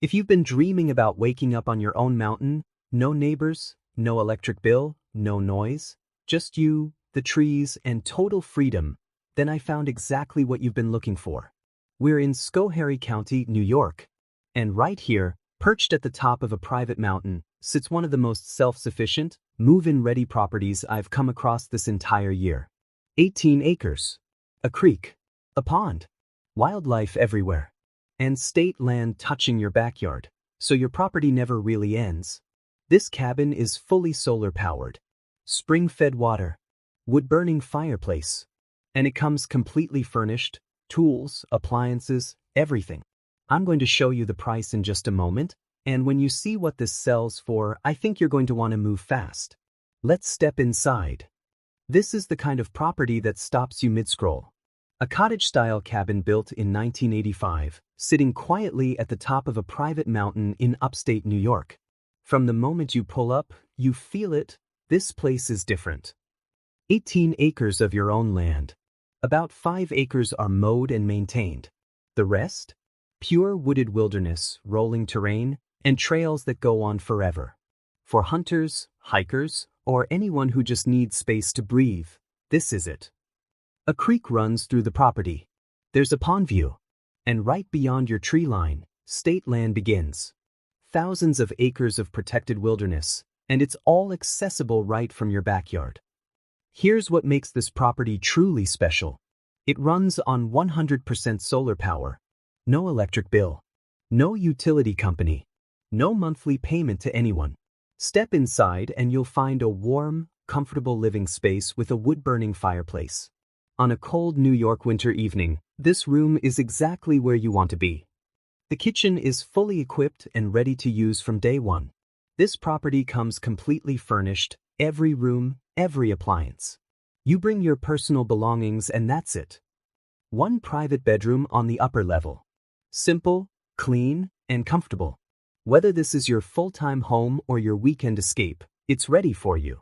If you've been dreaming about waking up on your own mountain, no neighbors, no electric bill, no noise, just you, the trees, and total freedom, then I found exactly what you've been looking for. We're in Schoharie County, New York. And right here, perched at the top of a private mountain, sits one of the most self-sufficient, move-in-ready properties I've come across this entire year. 18 acres. A creek. A pond. Wildlife everywhere. And state land touching your backyard, so your property never really ends. This cabin is fully solar-powered. Spring-fed water. Wood-burning fireplace. And it comes completely furnished, tools, appliances, everything. I'm going to show you the price in just a moment, and when you see what this sells for, I think you're going to want to move fast. Let's step inside. This is the kind of property that stops you mid-scroll. A cottage-style cabin built in 1985, sitting quietly at the top of a private mountain in upstate New York. From the moment you pull up, you feel it. This place is different. 18 acres of your own land. About 5 acres are mowed and maintained. The rest? Pure wooded wilderness, rolling terrain, and trails that go on forever. For hunters, hikers, or anyone who just needs space to breathe, this is it. A creek runs through the property. There's a pond view. And right beyond your tree line, state land begins. Thousands of acres of protected wilderness, and it's all accessible right from your backyard. Here's what makes this property truly special. It runs on 100% solar power. No electric bill. No utility company. No monthly payment to anyone. Step inside and you'll find a warm, comfortable living space with a wood-burning fireplace. On a cold New York winter evening, this room is exactly where you want to be. The kitchen is fully equipped and ready to use from day one. This property comes completely furnished, every room, every appliance. You bring your personal belongings and that's it. One private bedroom on the upper level. Simple, clean, and comfortable. Whether this is your full-time home or your weekend escape, it's ready for you.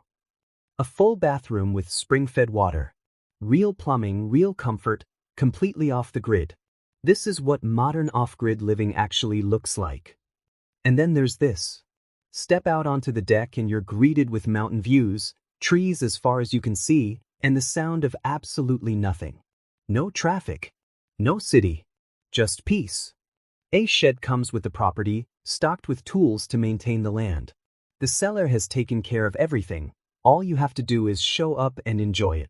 A full bathroom with spring-fed water. Real plumbing, real comfort, completely off the grid. This is what modern off-grid living actually looks like. And then there's this. Step out onto the deck and you're greeted with mountain views, trees as far as you can see, and the sound of absolutely nothing. No traffic. No city. Just peace. A shed comes with the property, stocked with tools to maintain the land. The seller has taken care of everything. All you have to do is show up and enjoy it.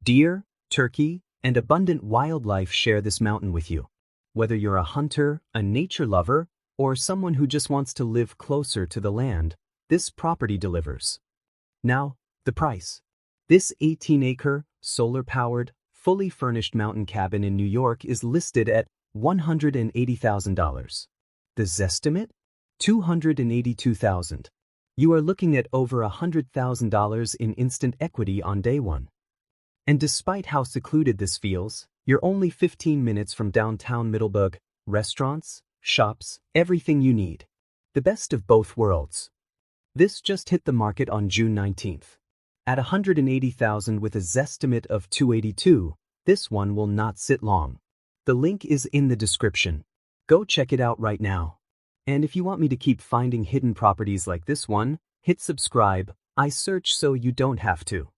Deer, turkey, and abundant wildlife share this mountain with you. Whether you're a hunter, a nature lover, or someone who just wants to live closer to the land, this property delivers. Now, the price. This 18-acre, solar-powered, fully furnished mountain cabin in New York is listed at $180,000. The Zestimate? $282,000. You are looking at over $100,000 in instant equity on day one. And despite how secluded this feels, you're only 15 minutes from downtown Middleburgh, restaurants, shops, everything you need. The best of both worlds. This just hit the market on June 19th. At $180,000 with a Zestimate of $282,000, this one will not sit long. The link is in the description. Go check it out right now. And if you want me to keep finding hidden properties like this one, hit subscribe. I search so you don't have to.